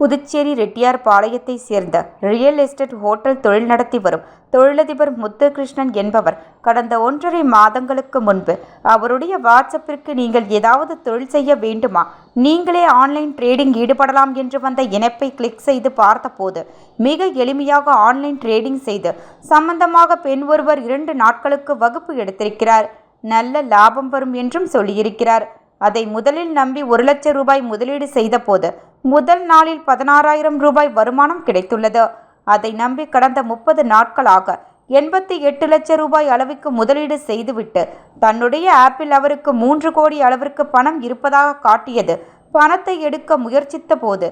புதுச்சேரி ரெட்டியார்பாளையத்தை சேர்ந்த real estate hotel தொழில் நடத்தி வரும் தொழிலதிபர் முத்துகிருஷ்ணன் என்பவர் கடந்த 1.5 மாதங்களுக்கு முன்பு அவருடைய வாட்ஸ்அப்பிற்கு நீங்கள் ஏதாவது தொழில் செய்ய வேண்டுமா, நீங்களே ஆன்லைன் ட்ரேடிங் ஈடுபடலாம் என்று வந்த இணைப்பை கிளிக் செய்து பார்த்தபோது மிக எளிமையாக ஆன்லைன் ட்ரேடிங் செய்து சம்பந்தமாக பெண் ஒருவர் 2 நாட்களுக்கு வகுப்பு எடுத்திருக்கிறார். நல்ல லாபம் வரும் என்றும் சொல்லியிருக்கிறார். அதை முதலில் நம்பி 1 லட்சம் ரூபாய் முதலீடு செய்த போது முதல் நாளில் 16,000 ரூபாய் வருமானம் கிடைத்துள்ளது. அதை நம்பி கடந்த 30 நாட்களாக 88 லட்சம் ரூபாய் அளவுக்கு முதலீடு செய்துவிட்டு தன்னுடைய ஆப்பில் அவருக்கு 3 கோடி அளவிற்கு பணம் இருப்பதாக காட்டியது. பணத்தை எடுக்க முயற்சித்த போது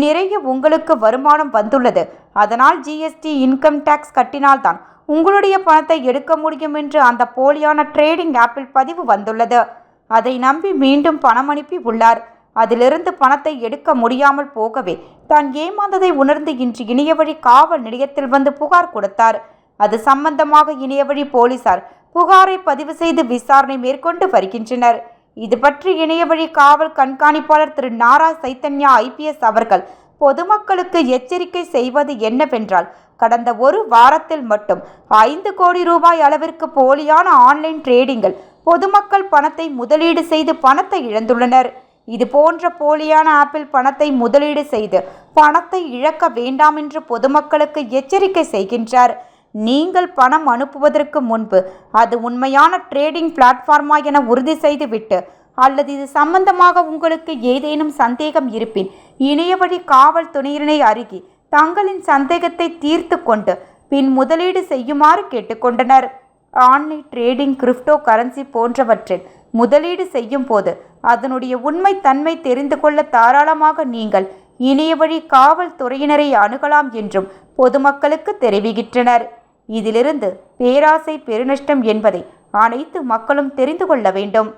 நிறைய உங்களுக்கு வருமானம் வந்துள்ளது, அதனால் ஜிஎஸ்டி இன்கம் டேக்ஸ் கட்டினால்தான் உங்களுடைய பணத்தை எடுக்க முடியும் என்று அந்த போலியான ட்ரேடிங் ஆப்பில் பதிவு வந்துள்ளது. அதை நம்பி மீண்டும் பணம் அனுப்பி உள்ளார். அதிலிருந்து பணத்தை எடுக்க முடியாமல் போகவே தான் ஏமாந்ததை உணர்ந்து இன்று இணையவழி காவல் நிலையத்தில் வந்து புகார் கொடுத்தார். அது சம்பந்தமாக இணையவழி போலீசார் புகாரை பதிவு செய்து விசாரணை மேற்கொண்டு வருகின்றனர். இது பற்றி இணையவழி காவல் கண்காணிப்பாளர் திரு நாரா சைத்தன்யா ஐபிஎஸ் அவர்கள் பொதுமக்களுக்கு எச்சரிக்கை செய்வது என்னவென்றால், கடந்த 1 வாரத்தில் மட்டும் 5 கோடி ரூபாய் அளவிற்கு போலியான ஆன்லைன் ட்ரேடிங்கில் பொதுமக்கள் பணத்தை முதலீடு செய்து பணத்தை இழந்துள்ளனர். இது போன்ற போலியான ஆப்பில் பணத்தை முதலீடு செய்து பணத்தை இழக்க வேண்டாம் என்று பொதுமக்களுக்கு எச்சரிக்கை செய்கின்றார். நீங்கள் பணம் அனுப்புவதற்கு முன்பு அது உண்மையான ட்ரேடிங் பிளாட்ஃபார்மா என உறுதி செய்துவிட்டு, அல்லது இது சம்பந்தமாக உங்களுக்கு ஏதேனும் சந்தேகம் இருப்பின் இணையவழி காவல் துணையினை அருகே தங்களின் சந்தேகத்தை தீர்த்து கொண்டு பின் முதலீடு செய்யுமாறு கேட்டுக்கொண்டனர். ஆன்லைன் ட்ரேடிங், கிரிப்டோ கரன்சி போன்றவற்றில் முதலீடு செய்யும் போது அதனுடைய உண்மை தன்மை தெரிந்து கொள்ள தாராளமாக நீங்கள் இணையவழி காவல்துறையினரை அணுகலாம் என்றும் பொதுமக்களுக்கு தெரிவிக்கின்றனர். இதிலிருந்து பேராசை பெருநஷ்டம் என்பதை அனைத்து மக்களும் தெரிந்து கொள்ள வேண்டும்.